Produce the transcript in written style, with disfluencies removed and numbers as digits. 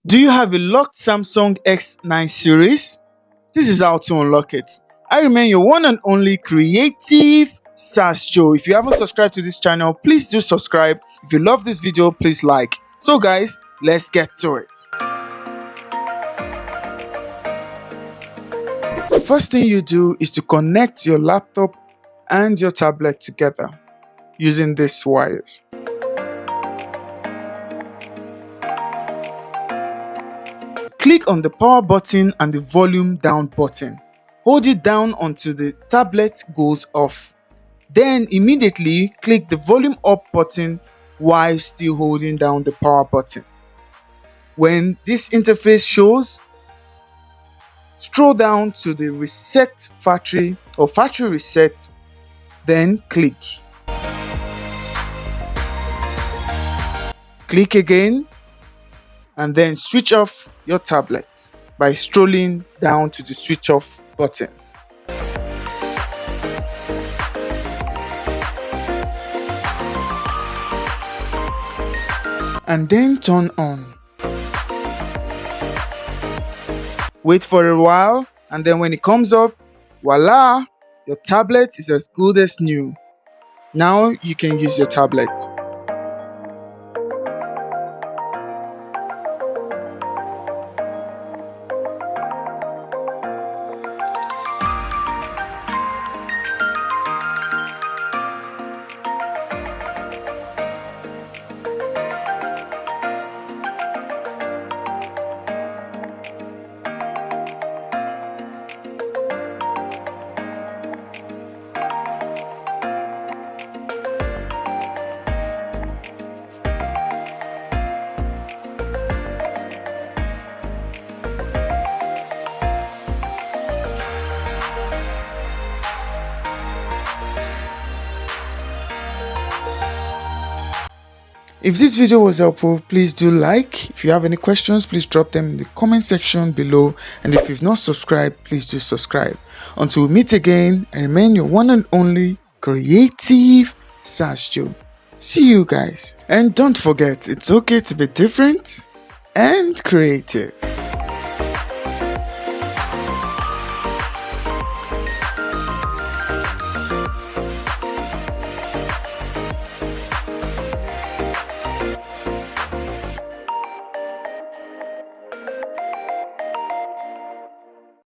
Do you have a locked Samsung S9 series? This is how to unlock it. I remain your one and only creative SaaS Joe. If you haven't subscribed to this channel, please do subscribe. If you love this video, please like. So guys, let's get to it. The first thing you do is to connect your laptop and your tablet together using these wires. Click on the power button and the volume down button. Hold it down until the tablet goes off. Then immediately click the volume up button while still holding down the power button. When this interface shows, scroll down to the reset factory or factory reset, then click. Click again and then switch off your tablet by scrolling down to the switch off button. And then turn on. Wait for a while, and then when it comes up, voila, your tablet is as good as new. Now you can use your tablet. If this video was helpful, please do like. If you have any questions, please drop them in the comment section below. And if you've not subscribed, please do subscribe. Until we meet again, I remain your one and only creative SaaS Joe. See you guys. And don't forget, it's okay to be different and creative.